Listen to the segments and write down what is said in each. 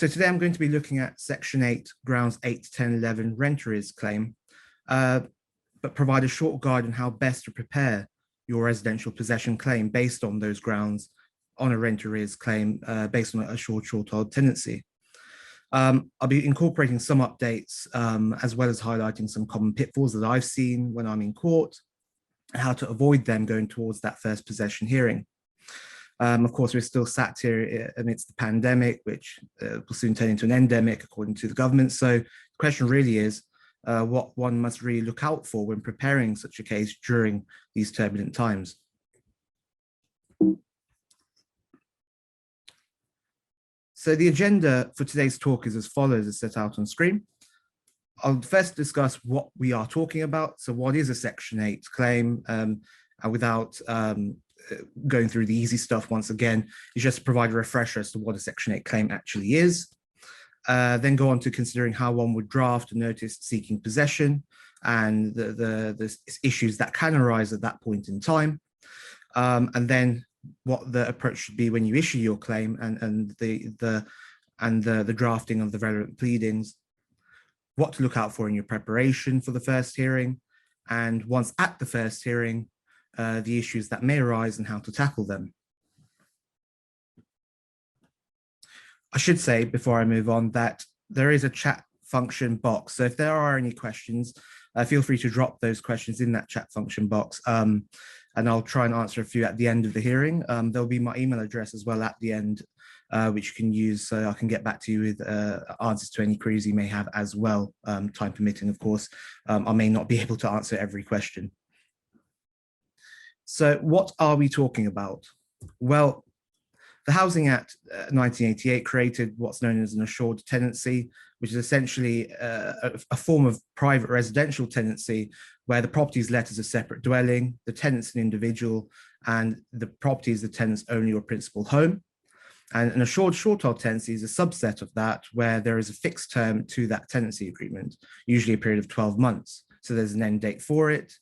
So today I'm going to be looking at Section 8, Grounds 8, 10, 11 rent arrears claim, but provide a short guide on how best to prepare your residential possession claim based on those grounds on a rent arrears claim based on a assured shorthold tenancy. I'll be incorporating some updates as well as highlighting some common pitfalls that I've seen when I'm in court and how to avoid them going towards that first possession hearing. Of course, we're still sat here amidst the pandemic, which will soon turn into an endemic, according to the government. So the question really is what one must really look out for when preparing such a case during these turbulent times. So the agenda for today's talk is as follows, as set out on screen. I'll first discuss what we are talking about. So what is a Section 8 claim? Without going through the easy stuff once again, is just to provide a refresher as to what a Section 8 claim actually is. Then go on to considering how one would draft a notice seeking possession and the issues that can arise at that point in time. And then what the approach should be when you issue your claim and the drafting of the relevant pleadings, what to look out for in your preparation for the first hearing, and once at the first hearing, the issues that may arise and how to tackle them. I should say before I move on that there is a chat function box. So if there are any questions, feel free to drop those questions in that chat function box. And I'll try and answer a few at the end of the hearing. There'll be my email address as well at the end, which you can use so I can get back to you with answers to any queries you may have as well, time permitting, of course. I may not be able to answer every question. So what are we talking about? Well, the Housing Act 1988 created what's known as an assured tenancy, which is essentially a form of private residential tenancy where the property is let as a separate dwelling, the tenant's an individual, and the property is the tenant's only or principal home. And an assured shorthold tenancy is a subset of that where there is a fixed term to that tenancy agreement, usually a period of 12 months. So there's an end date for it.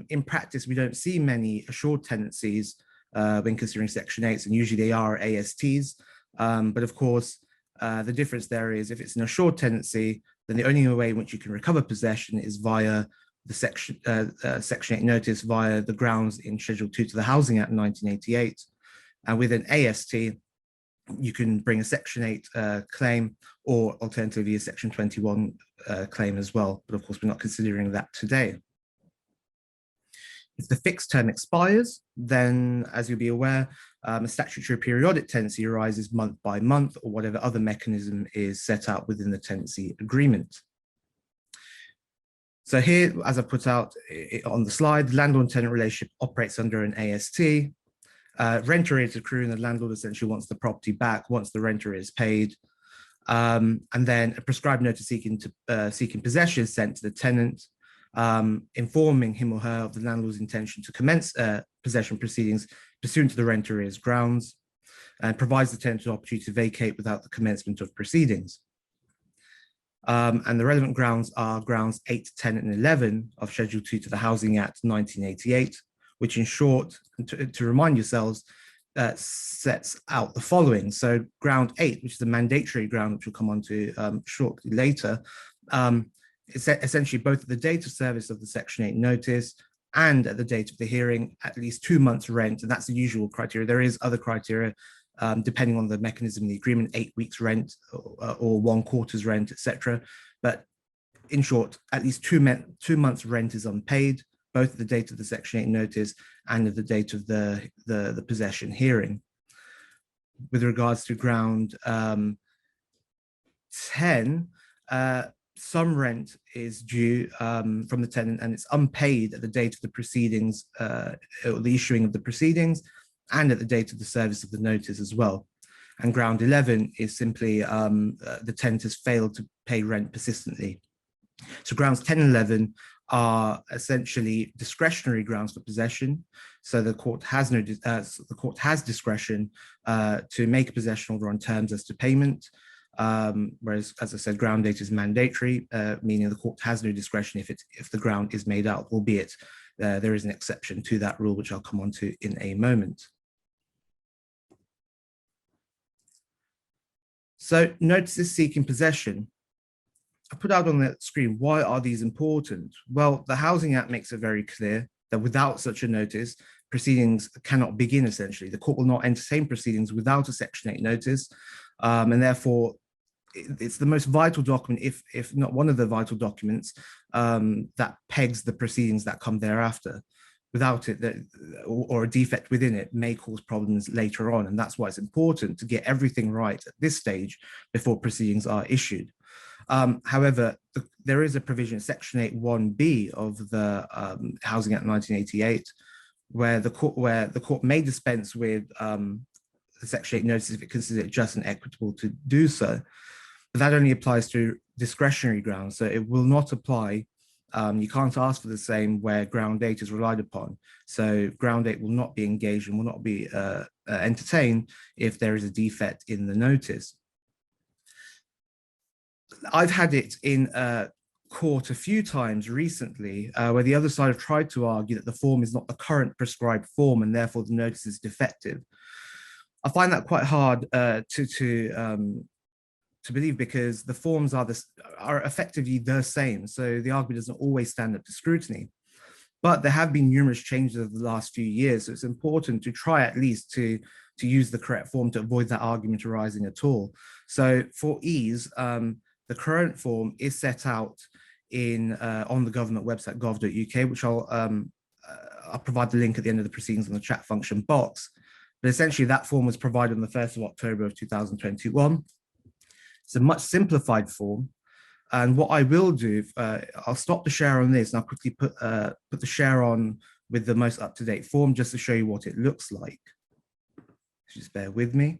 In practice, we don't see many assured tenancies when considering Section 8s, and usually they are ASTs. But of course, the difference there is if it's an assured tenancy, then the only way in which you can recover possession is via the Section 8 notice via the grounds in Schedule 2 to the Housing Act 1988. And with an AST, you can bring a Section 8 claim or alternatively a Section 21 claim as well. But of course, we're not considering that today. If the fixed term expires, then as you'll be aware, a statutory periodic tenancy arises month by month or whatever other mechanism is set out within the tenancy agreement. So here, as I put out on the slide, the landlord-tenant relationship operates under an AST. Rent arrears accrue and the landlord essentially wants the property back once the rent arrears is paid. And then a prescribed notice seeking possession is sent to the tenant, informing him or her of the landlord's intention to commence possession proceedings pursuant to the rent arrears grounds, and provides the tenant an opportunity to vacate without the commencement of proceedings. And the relevant grounds are grounds 8, 10, and 11 of Schedule 2 to the Housing Act 1988, which in short, to remind yourselves, sets out the following. So ground 8, which is the mandatory ground, which we'll come on to shortly later, essentially both at the date of service of the Section 8 notice and at the date of the hearing, at least 2 months rent, and that's the usual criteria. There is other criteria depending on the mechanism of the agreement, 8 weeks rent or 1 quarter's rent, etc. But in short, at least 2 months rent is unpaid, both at the date of the Section 8 notice and at the date of the possession hearing. With regards to ground 10, some rent is due from the tenant and it's unpaid at the date of the proceedings, or the issuing of the proceedings, and at the date of the service of the notice as well. And ground 11 is simply the tenant has failed to pay rent persistently. So grounds 10 and 11 are essentially discretionary grounds for possession. So the court has discretion to make a possession order on terms as to payment. Whereas, as I said, ground 8 is mandatory, meaning the court has no discretion if the ground is made out, albeit there is an exception to that rule, which I'll come on to in a moment. So notices seeking possession. I put out on the screen, why are these important? Well, the Housing Act makes it very clear that without such a notice, proceedings cannot begin, essentially. The court will not entertain proceedings without a Section 8 notice, and therefore it's the most vital document, if not one of the vital documents, that pegs the proceedings that come thereafter. Without it, or a defect within it may cause problems later on, and that's why it's important to get everything right at this stage before proceedings are issued. However, there is a provision, Section 8(1)(b) of the Housing Act 1988, where the court may dispense with the Section 8 notice if it considers it just and equitable to do so. But that only applies to discretionary grounds, so it will not apply. You can't ask for the same where ground 8 is relied upon. So ground 8 will not be engaged and will not be entertained if there is a defect in the notice. I've had it in court a few times recently where the other side have tried to argue that the form is not the current prescribed form and therefore the notice is defective. I find that quite hard to believe, because the forms are effectively the same. So the argument doesn't always stand up to scrutiny. But there have been numerous changes over the last few years. So it's important to try at least to use the correct form to avoid that argument arising at all. So for ease, the current form is set out in on the government website, gov.uk, which I'll provide the link at the end of the proceedings on the chat function box. But essentially that form was provided on the 1st of October of 2021. It's a much simplified form. And what I will do, I'll stop the share on this and I'll quickly put the share on with the most up-to-date form just to show you what it looks like. Just bear with me.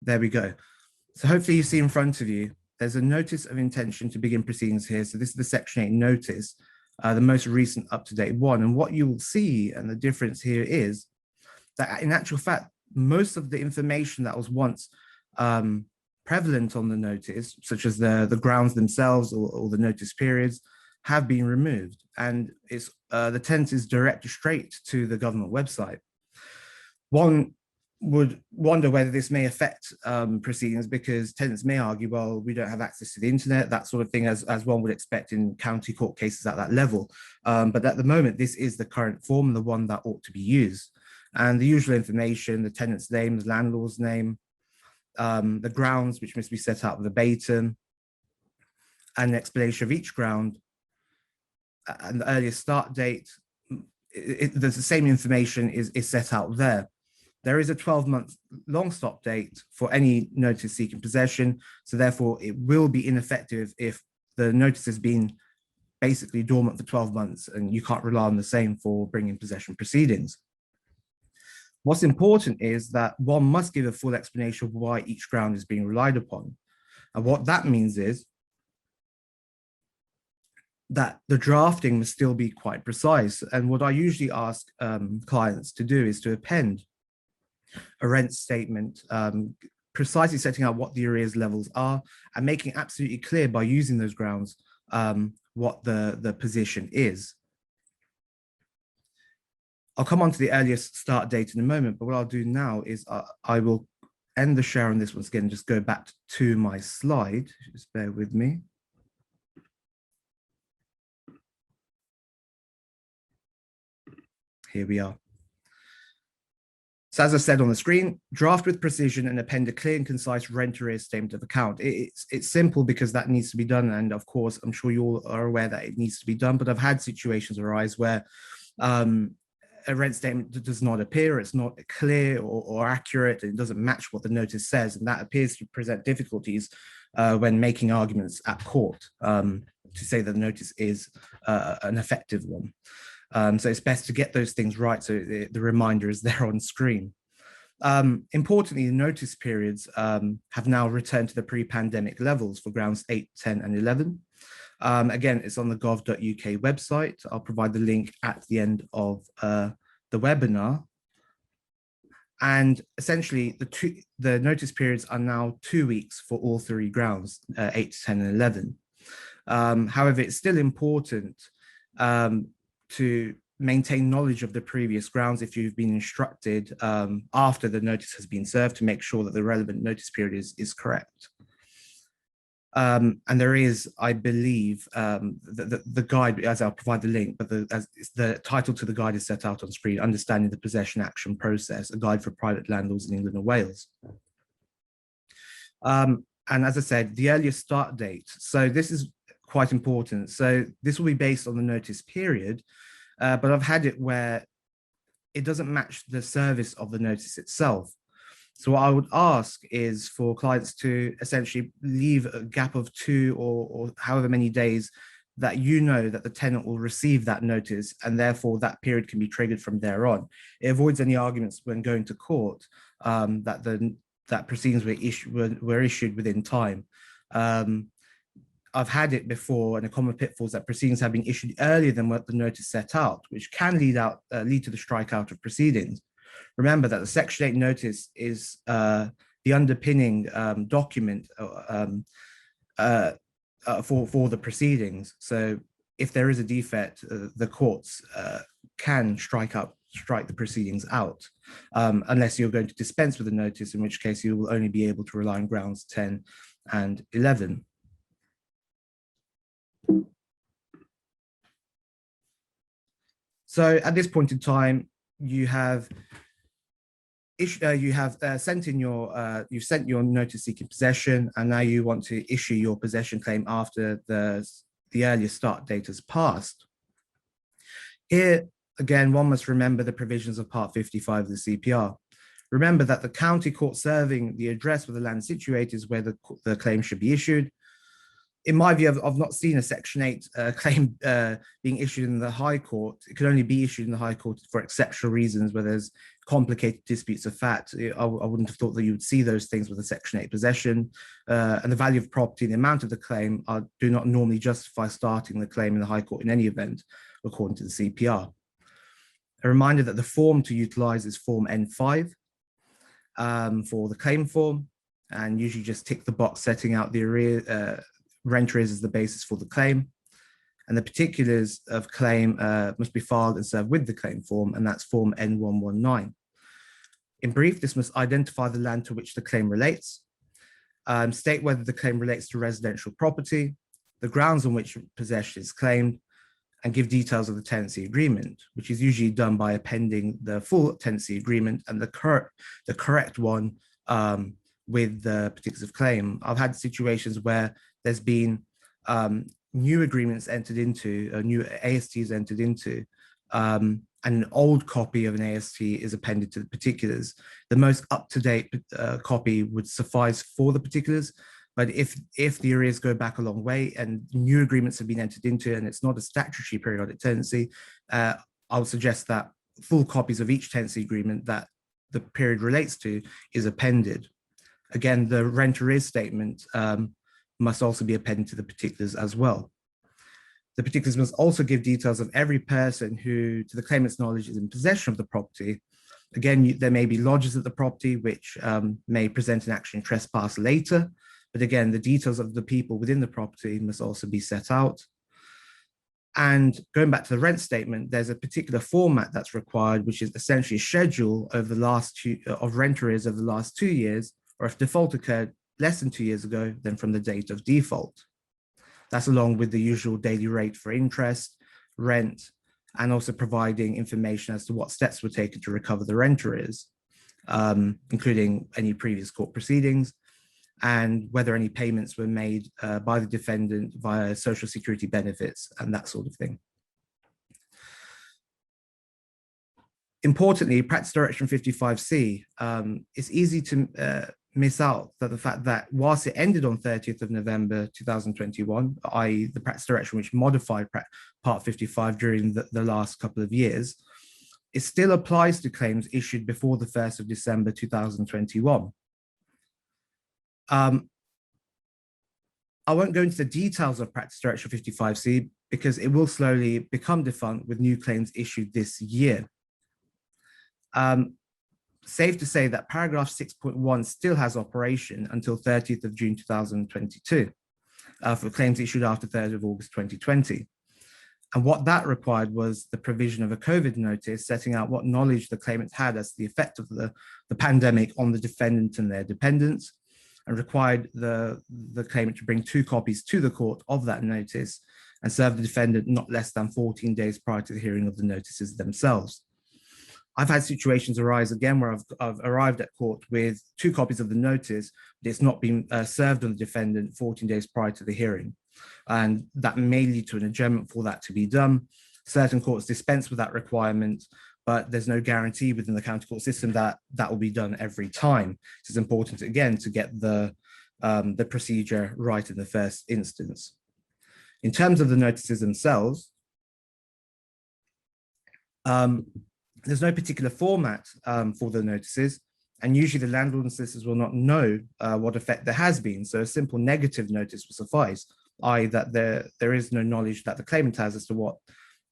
There we go. So hopefully you see in front of you, there's a notice of intention to begin proceedings here. So this is the Section 8 notice, the most recent up-to-date one. And what you will see, and the difference here is that in actual fact, most of the information that was once prevalent on the notice, such as the grounds themselves or the notice periods, have been removed. And it's the tenant is directed straight to the government website. One would wonder whether this may affect proceedings, because tenants may argue, well, we don't have access to the internet, that sort of thing, as one would expect in county court cases at that level. But at the moment, this is the current form, the one that ought to be used. And the usual information, the tenant's name, the landlord's name, the grounds, which must be set out verbatim, and an explanation of each ground, and the earliest start date. There's the same information is set out there. There is a 12-month long stop date for any notice seeking possession. So therefore, it will be ineffective if the notice has been basically dormant for 12 months and you can't rely on the same for bringing possession proceedings. What's important is that one must give a full explanation of why each ground is being relied upon. And what that means is that the drafting must still be quite precise. And what I usually ask clients to do is to append a rent statement, precisely setting out what the arrears levels are and making absolutely clear by using those grounds what the position is. I'll come on to the earliest start date in a moment, but what I'll do now is I will end the share on this once again, just go back to my slide, just bear with me. Here we are. So as I said on the screen, draft with precision and append a clear and concise rent arrears statement of account. It's simple because that needs to be done. And of course, I'm sure you all are aware that it needs to be done, but I've had situations arise where a rent statement does not appear, it's not clear or accurate, and it doesn't match what the notice says. And that appears to present difficulties when making arguments at court to say that the notice is an effective one. So it's best to get those things right so the reminder is there on screen. Importantly, the notice periods have now returned to the pre-pandemic levels for grounds 8, 10, and 11. Again, it's on the gov.uk website. I'll provide the link at the end of the webinar. And essentially, the notice periods are now 2 weeks for all three grounds, 8, 10, and 11. However, it's still important to maintain knowledge of the previous grounds if you've been instructed after the notice has been served to make sure that the relevant notice period is correct. And there is, I believe, the guide, as I'll provide the link, but the title to the guide is set out on screen, Understanding the Possession Action Process, a guide for private landlords in England and Wales. And as I said, the earliest start date. So this is quite important. So this will be based on the notice period, but I've had it where it doesn't match the service of the notice itself. So what I would ask is for clients to essentially leave a gap of 2 or however many days that you know that the tenant will receive that notice, and therefore that period can be triggered from there on. It avoids any arguments when going to court that proceedings were issued within time. I've had it before, and a common pitfall is that proceedings have been issued earlier than what the notice set out, which can lead to the strikeout of proceedings. Remember that the Section 8 notice is the underpinning document for the proceedings. So if there is a defect, the courts can strike the proceedings out, unless you're going to dispense with the notice, in which case you will only be able to rely on grounds 10 and 11. So at this point in time, you have sent your notice seeking possession, and now you want to issue your possession claim after the earliest start date has passed. Here, again, one must remember the provisions of Part 55 of the CPR. Remember that the county court serving the address where the land is situated is where the claim should be issued. In my view, I've not seen a Section 8 claim being issued in the High Court. It could only be issued in the High Court for exceptional reasons, where there's complicated disputes of fact. I wouldn't have thought that you would see those things with a Section 8 possession. And the value of property and the amount of the claim do not normally justify starting the claim in the High Court in any event, according to the CPR. A reminder that the form to utilize is Form N5 for the claim form, and usually just tick the box setting out the rent arrears as the basis for the claim, and the particulars of claim must be filed and served with the claim form, and that's Form N119. In brief, this must identify the land to which the claim relates, state whether the claim relates to residential property, the grounds on which possession is claimed, and give details of the tenancy agreement, which is usually done by appending the full tenancy agreement and the correct one with the particulars of claim. I've had situations where there's been new agreements entered into, new ASTs entered into, and an old copy of an AST is appended to the particulars. The most up-to-date copy would suffice for the particulars, but if the arrears go back a long way and new agreements have been entered into and it's not a statutory periodic tenancy, I would suggest that full copies of each tenancy agreement that the period relates to is appended. Again, the rent arrears statement must also be appended to the particulars as well. The particulars must also give details of every person who, to the claimant's knowledge, is in possession of the property. Again, there may be lodgers at the property which may present an action in trespass later, but again, the details of the people within the property must also be set out. And going back to the rent statement, there's a particular format that's required, which is essentially a schedule of rent arrears over the last 2 years, or if default occurred less than 2 years ago, then from the date of default. That's along with the usual daily rate for interest, rent, and also providing information as to what steps were taken to recover the rent arrears, including any previous court proceedings, and whether any payments were made by the defendant via social security benefits and that sort of thing. Importantly, Practice Direction 55C, it's easy to miss out that the fact that whilst it ended on 30th of November 2021, i.e. the Practice Direction which modified Part 55 during the last couple of years, it still applies to claims issued before the 1st of December 2021. I won't go into the details of Practice Direction 55C because it will slowly become defunct with new claims issued this year. Safe to say that paragraph 6.1 still has operation until 30th of June 2022 for claims issued after 3rd of August 2020. And what that required was the provision of a COVID notice setting out what knowledge the claimant had as to the effect of the pandemic on the defendant and their dependents, and required the claimant to bring 2 copies to the court of that notice and serve the defendant not less than 14 days prior to the hearing of the notices themselves. I've had situations arise again where I've arrived at court with 2 copies of the notice, but it's not been served on the defendant 14 days prior to the hearing. And that may lead to an adjournment for that to be done. Certain courts dispense with that requirement, but there's no guarantee within the county court system that that will be done every time. So it's important, again, to get the procedure right in the first instance. In terms of the notices themselves, there's no particular format for the notices, and usually the landlord and solicitors will not know what effect there has been. So a simple negative notice will suffice, i.e. that there is no knowledge that the claimant has as to what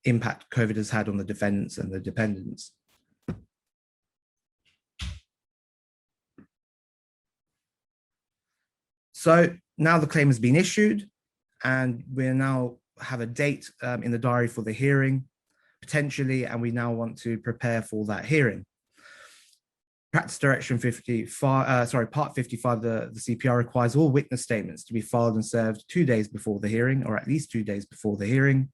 impact COVID has had on the defendants and the dependents. So now the claim has been issued, and we now have a date in the diary for the hearing, potentially, and we now want to prepare for that hearing. Practice Direction 55, Part 55 of the CPR requires all witness statements to be filed and served 2 days before the hearing, or at least 2 days before the hearing.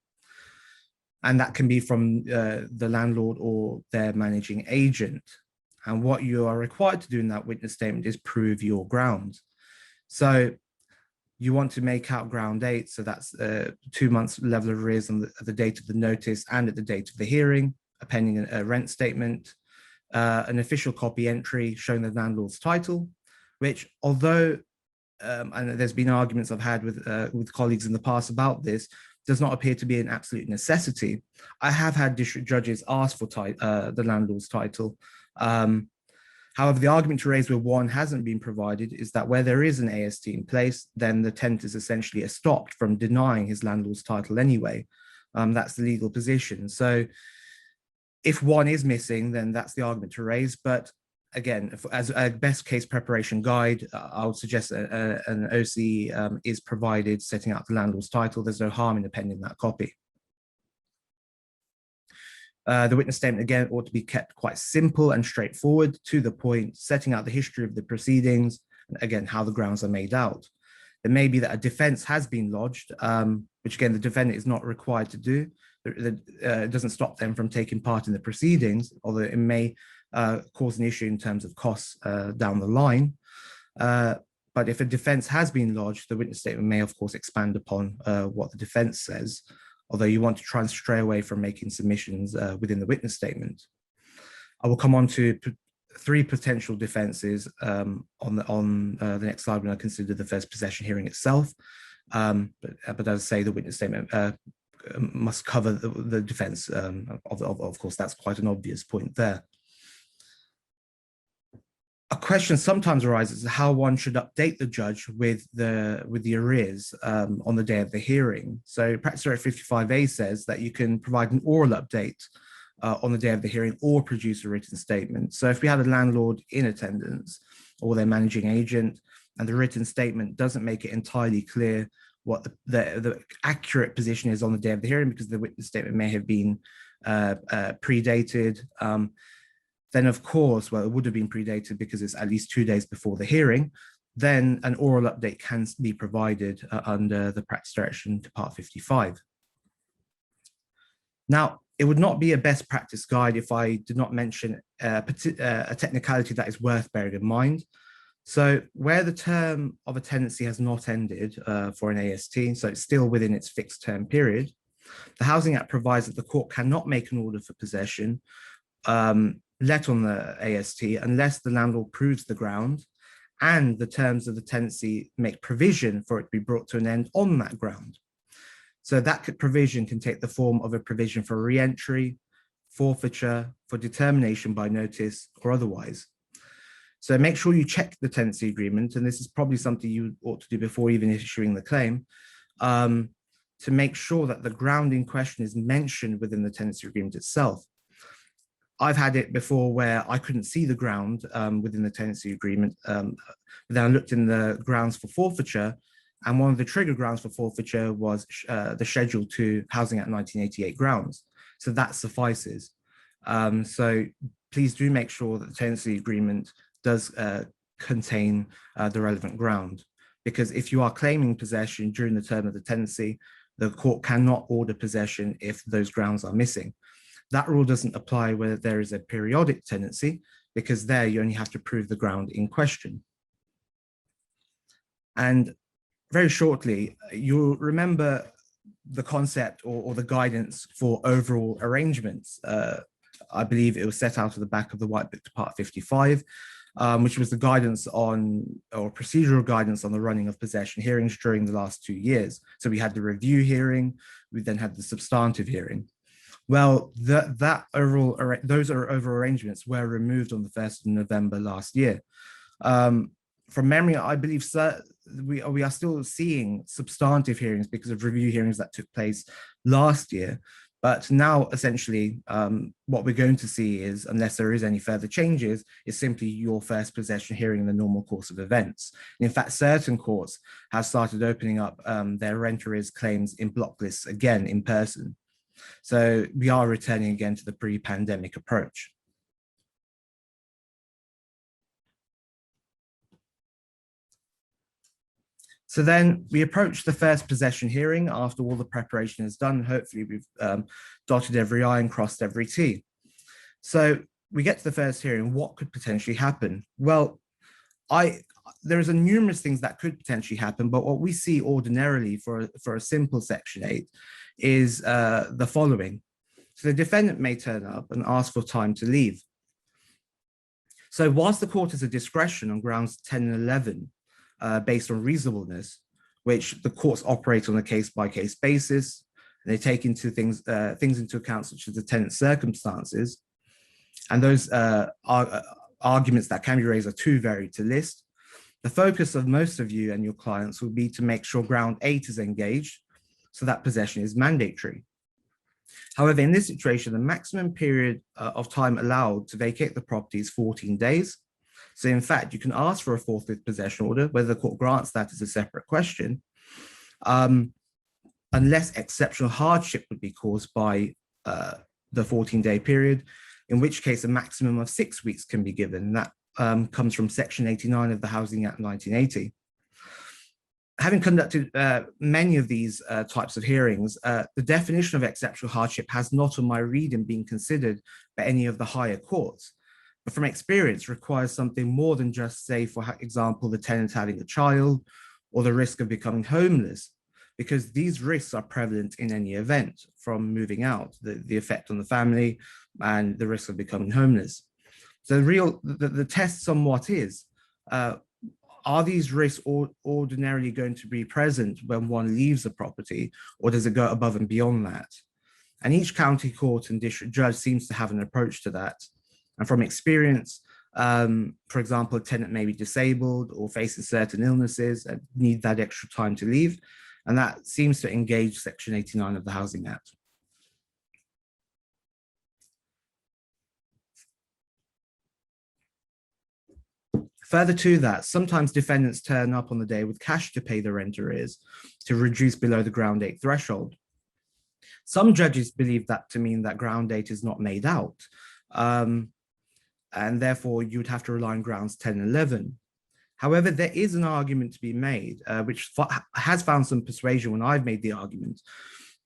And that can be from the landlord or their managing agent. And what you are required to do in that witness statement is prove your grounds. So you want to make out ground 8, so that's 2 months level of arrears on the date of the notice and at the date of the hearing, pending a rent statement, an official copy entry showing the landlord's title, which, although, and there's been arguments I've had with colleagues in the past about this, does not appear to be an absolute necessity. I have had district judges ask for the landlord's title. However, the argument to raise where one hasn't been provided is that where there is an AST in place, then the tenant is essentially stopped from denying his landlord's title anyway. That's the legal position. So if one is missing, then that's the argument to raise. But again, as a best case preparation guide, I would suggest an OC is provided setting out the landlord's title. There's no harm in appending that copy. The witness statement, again, ought to be kept quite simple and straightforward, to the point, setting out the history of the proceedings, and again, how the grounds are made out. There may be that a defense has been lodged, which again, the defendant is not required to do. It doesn't stop them from taking part in the proceedings, although it may cause an issue in terms of costs down the line. But if a defense has been lodged, the witness statement may, of course, expand upon what the defense says, although you want to try and stray away from making submissions within the witness statement. I will come on to 3 potential defenses on the next slide when I consider the first possession hearing itself. But as I say, the witness statement must cover the defense. Of course, that's quite an obvious point there. A question sometimes arises how one should update the judge with the arrears on the day of the hearing. So Practice Directive 55A says that you can provide an oral update on the day of the hearing or produce a written statement. So if we had a landlord in attendance or their managing agent and the written statement doesn't make it entirely clear what the accurate position is on the day of the hearing, because the witness statement may have been predated, then of course, well, it would have been predated because it's at least 2 days before the hearing, then an oral update can be provided under the practice direction to Part 55. Now, it would not be a best practice guide if I did not mention a technicality that is worth bearing in mind. So where the term of a tenancy has not ended for an AST, so it's still within its fixed term period, the Housing Act provides that the court cannot make an order for possession let on the AST unless the landlord proves the ground and the terms of the tenancy make provision for it to be brought to an end on that ground. So that provision can take the form of a provision for re-entry, forfeiture, for determination by notice, or otherwise. So make sure you check the tenancy agreement, and this is probably something you ought to do before even issuing the claim, to make sure that the ground in question is mentioned within the tenancy agreement itself. I've had it before where I couldn't see the ground within the tenancy agreement, but then I looked in the grounds for forfeiture, And one of the trigger grounds for forfeiture was the Schedule 2 Housing Act 1988 grounds. So that suffices. So please do make sure that the tenancy agreement does contain the relevant ground, because if you are claiming possession during the term of the tenancy, the court cannot order possession if those grounds are missing. That rule doesn't apply where there is a periodic tenancy, because there you only have to prove the ground in question. And very shortly, you'll remember the concept or the guidance for overall arrangements. I believe it was set out at the back of the White Book to Part 55, which was the guidance on, or procedural guidance on the running of possession hearings during the last 2 years. So we had the review hearing, we then had the substantive hearing. Well, those overall arrangements were removed on the 1st of November last year. From memory, I believe we are still seeing substantive hearings because of review hearings that took place last year. But now, essentially, what we're going to see is, unless there is any further changes, is simply your first possession hearing in the normal course of events. And in fact, certain courts have started opening up their rent arrears claims in block lists again in person. So we are returning again to the pre-pandemic approach. So then we approach the first possession hearing after all the preparation is done. Hopefully we've dotted every I and crossed every T. So we get to the first hearing. What could potentially happen? Well, there's numerous things that could potentially happen, but what we see ordinarily for a simple Section 8 is the following. So the defendant may turn up and ask for time to leave. So whilst the court has a discretion on grounds 10 and 11, based on reasonableness, which the courts operate on a case-by-case basis, and they take into things into account such as the tenant's circumstances, and those arguments that can be raised are too varied to list. The focus of most of you and your clients will be to make sure ground 8 is engaged, so that possession is mandatory. However, in this situation, the maximum period of time allowed to vacate the property is 14 days. So in fact, you can ask for a forthwith possession order. Whether the court grants that is a separate question, unless exceptional hardship would be caused by the 14-day period, in which case a maximum of 6 weeks can be given. That comes from Section 89 of the Housing Act 1980. Having conducted many of these types of hearings, the definition of exceptional hardship has not, on my reading, been considered by any of the higher courts. But from experience, requires something more than just, say, for example, the tenant having a child or the risk of becoming homeless, because these risks are prevalent in any event, from moving out, the effect on the family, and the risk of becoming homeless. So the test somewhat is, are these risks ordinarily going to be present when one leaves the property, or does it go above and beyond that? And each county court and district judge seems to have an approach to that. And from experience, for example, a tenant may be disabled or faces certain illnesses and need that extra time to leave. And that seems to engage Section 89 of the Housing Act. Further to that, sometimes defendants turn up on the day with cash to pay the rent arrears to reduce below the ground 8 threshold. Some judges believe that to mean that ground 8 is not made out. And therefore you would have to rely on grounds 10 and 11. However, there is an argument to be made, which has found some persuasion when I've made the argument,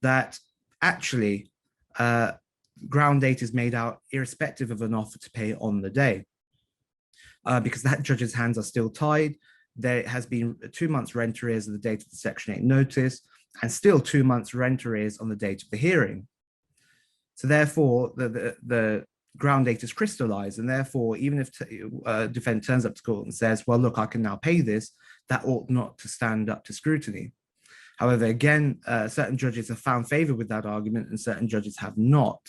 that actually ground 8 is made out irrespective of an offer to pay on the day, because that judge's hands are still tied. There has been 2 months rent arrears on the date of the Section 8 notice, and still 2 months rent arrears on the date of the hearing. So therefore, the ground 8 is crystallized, and therefore, even if a defendant turns up to court and says, well, look, I can now pay this, that ought not to stand up to scrutiny. However, again, certain judges have found favor with that argument and certain judges have not.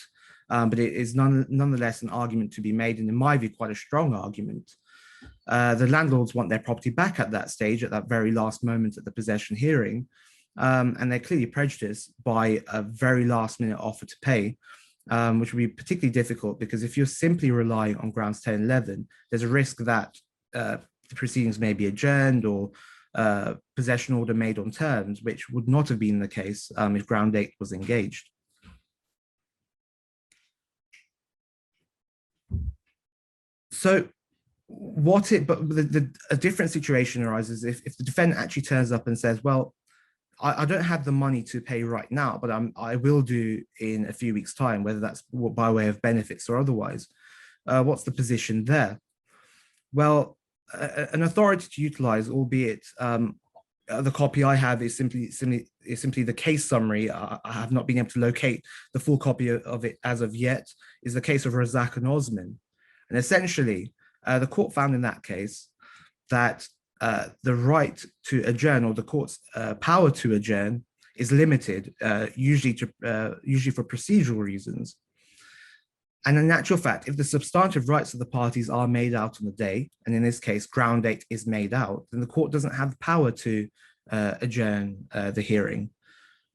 But it is nonetheless an argument to be made, and in my view, quite a strong argument. The landlords want their property back at that stage, at that very last moment at the possession hearing, and they're clearly prejudiced by a very last minute offer to pay, which will be particularly difficult because if you're simply relying on grounds 10 and 11, there's a risk that the proceedings may be adjourned or possession order made on terms, which would not have been the case if ground date was engaged. So a different situation arises if the defendant actually turns up and says, well, I don't have the money to pay right now, but I will do in a few weeks' time, whether that's by way of benefits or otherwise. What's the position there? Well, an authority to utilize, albeit the copy I have is simply the case summary. I have not been able to locate the full copy of it as of yet, is the case of Razak and Osman. And essentially, the court found in that case that the right to adjourn, or the court's power to adjourn, is limited, usually for procedural reasons. And in actual fact, if the substantive rights of the parties are made out on the day, and in this case, ground date is made out, then the court doesn't have the power to adjourn the hearing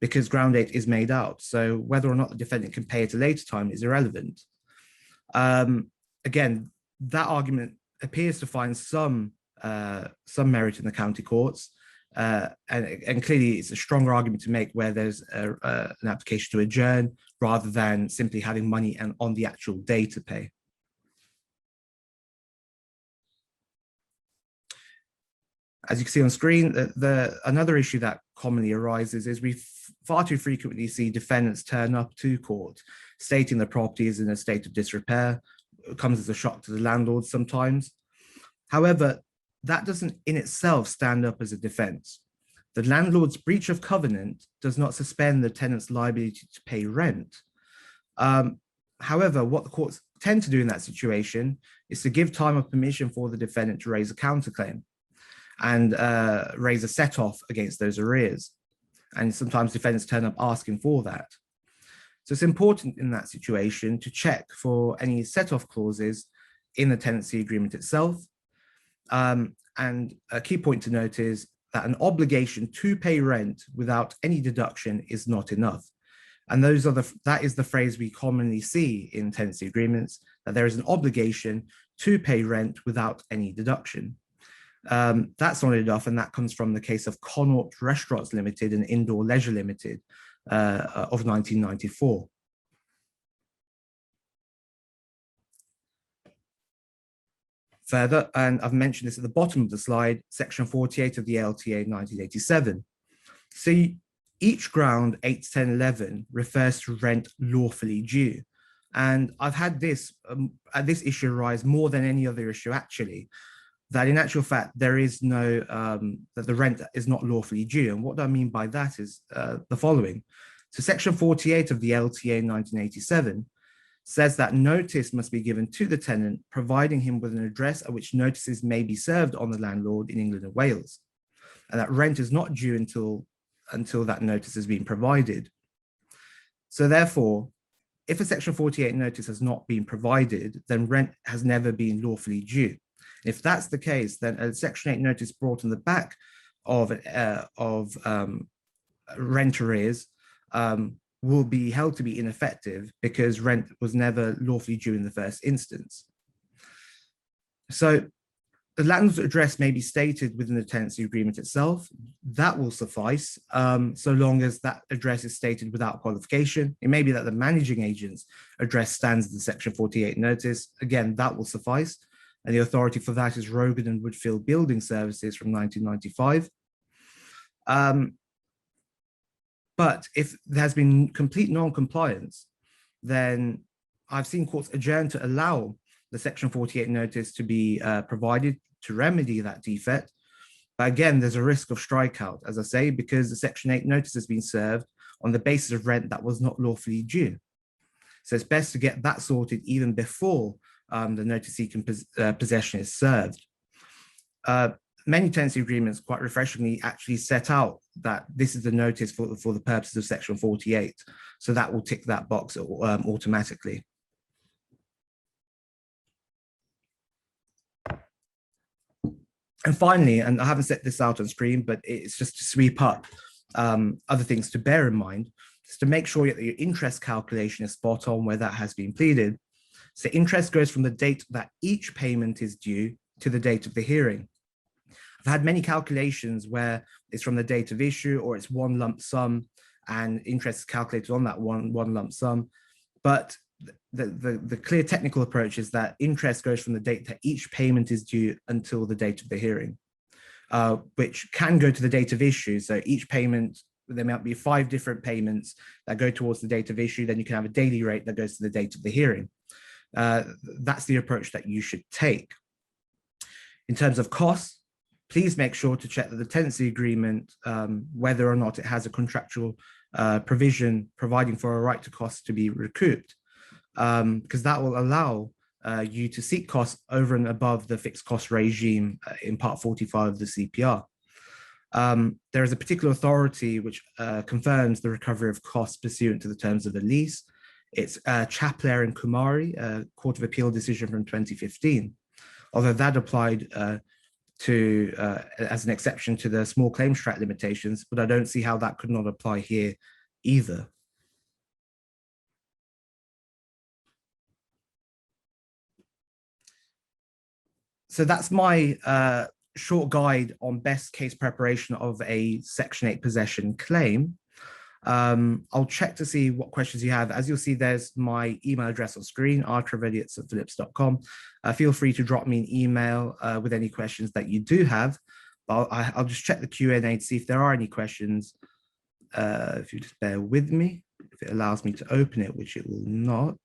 because ground date is made out. So whether or not the defendant can pay at a later time is irrelevant. Again, that argument appears to find some merit in the county courts, and clearly it's a stronger argument to make where there's an application to adjourn rather than simply having money and on the actual day to pay. As you can see on screen, another issue that commonly arises is we far too frequently see defendants turn up to court stating the property is in a state of disrepair. It comes as a shock to the landlord sometimes. However, that doesn't in itself stand up as a defense. The landlord's breach of covenant does not suspend the tenant's liability to pay rent. However, what the courts tend to do in that situation is to give time of permission for the defendant to raise a counterclaim and raise a set-off against those arrears. And sometimes defendants turn up asking for that. So it's important in that situation to check for any set-off clauses in the tenancy agreement itself. And a key point to note is that an obligation to pay rent without any deduction is not enough. And that is the phrase we commonly see in tenancy agreements, that there is an obligation to pay rent without any deduction. That's not enough, and that comes from the case of Connaught Restaurants Limited and Indoor Leisure Limited of 1994. Further, and I've mentioned this at the bottom of the slide, section 48 of the LTA 1987. So each ground 8, 10, 11 refers to rent lawfully due. And I've had this issue arise more than any other issue actually, that in actual fact, there is no, that the rent is not lawfully due. And what I mean by that is the following. So section 48 of the LTA 1987 says that notice must be given to the tenant, providing him with an address at which notices may be served on the landlord in England and Wales, and that rent is not due until that notice has been provided. So therefore, if a section 48 notice has not been provided, then rent has never been lawfully due. If that's the case, then a section 8 notice brought on the back of rent arrears will be held to be ineffective because rent was never lawfully due in the first instance. So the landlord's address may be stated within the tenancy agreement itself. That will suffice so long as that address is stated without qualification. It may be that the managing agent's address stands in the section 48 notice. Again, that will suffice. And the authority for that is Rogan and Woodfield Building Services from 1995. But if there has been complete non-compliance, then I've seen courts adjourn to allow the section 48 notice to be provided to remedy that defect. But again, there's a risk of strikeout, as I say, because the section 8 notice has been served on the basis of rent that was not lawfully due. So it's best to get that sorted even before the notice seeking possession is served. Many tenancy agreements, quite refreshingly, actually set out that this is the notice for the purposes of section 48. So that will tick that box automatically. And finally, and I haven't set this out on screen, but it's just to sweep up other things to bear in mind, is to make sure that your interest calculation is spot on where that has been pleaded. So interest goes from the date that each payment is due to the date of the hearing. I've had many calculations where it's from the date of issue or it's one lump sum and interest is calculated on that one lump sum. But the clear technical approach is that interest goes from the date that each payment is due until the date of the hearing, which can go to the date of issue. So each payment, there might be 5 different payments that go towards the date of issue. Then you can have a daily rate that goes to the date of the hearing. That's the approach that you should take. In terms of costs, please make sure to check that the tenancy agreement, whether or not it has a contractual provision providing for a right to costs to be recouped, because that will allow you to seek costs over and above the fixed cost regime in Part 45 of the CPR. There is a particular authority which confirms the recovery of costs pursuant to the terms of the lease. It's Chapler and Kumari, Court of Appeal decision from 2015. Although that applied as an exception to the small claims tract limitations, but I don't see how that could not apply here either. So that's my short guide on best case preparation of a Section 8 possession claim. I'll check to see what questions you have. As you'll see, there's my email address on screen, rtrivedi@stphillips.com. Feel free to drop me an email with any questions that you do have. I'll just check the Q&A to see if there are any questions. If you just bear with me, if it allows me to open it, which it will not.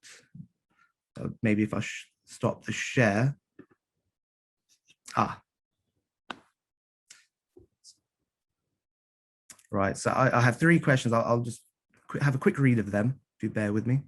Maybe if I stop the share. Right, so I have 3 questions. I'll just have a quick read of them, if you bear with me.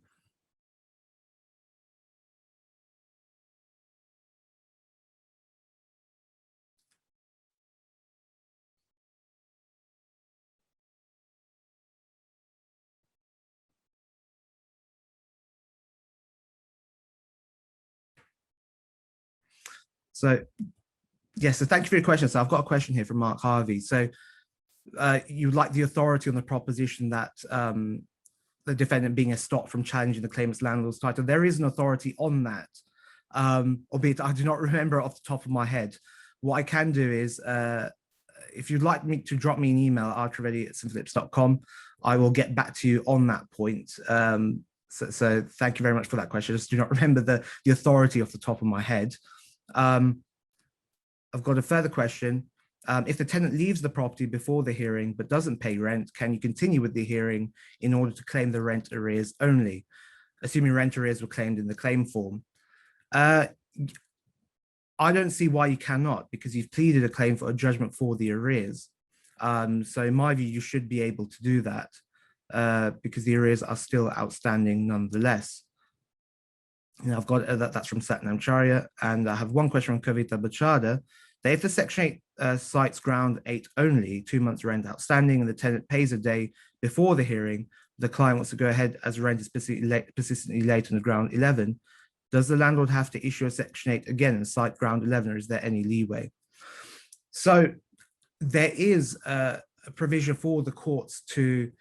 So, yes, so thank you for your question. So I've got a question here from Mark Harvey. So you like the authority on the proposition that the defendant being stopped from challenging the claimant's landlord's title. There is an authority on that, albeit I do not remember it off the top of my head. What I can do is, if you'd like me to drop me an email, rtrivedi@stphillips.com, I will get back to you on that point. So thank you very much for that question. I just do not remember the authority off the top of my head. I've got a further question. If the tenant leaves the property before the hearing but doesn't pay rent, can you continue with the hearing in order to claim the rent arrears only, assuming rent arrears were claimed in the claim form? I don't see why you cannot, because you've pleaded a claim for a judgment for the arrears. So in my view, you should be able to do that because the arrears are still outstanding nonetheless. And I've got that's from Satnam Charya, and I have one question from Kavita Bachada. That if the Section 8 cites ground 8 only, 2 months rent outstanding, and the tenant pays a day before the hearing, the client wants to go ahead as rent is persistently late on the ground 11, does the landlord have to issue a Section 8 again and cite ground 11, or is there any leeway? So there is a provision for the courts to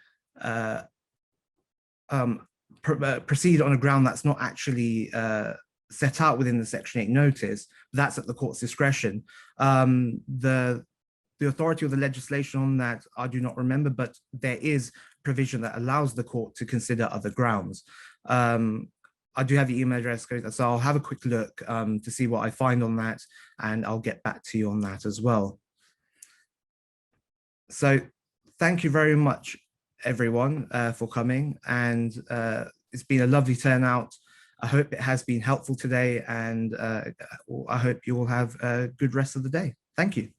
proceed on a ground that's not actually set out within the Section 8 notice. That's at the court's discretion. The authority of the legislation on that, I do not remember, but there is provision that allows the court to consider other grounds. I do have the email address, so I'll have a quick look to see what I find on that, and I'll get back to you on that as well. So thank you very much, everyone, for coming, and it's been a lovely turnout. I hope it has been helpful today, and I hope you all have a good rest of the day. Thank you.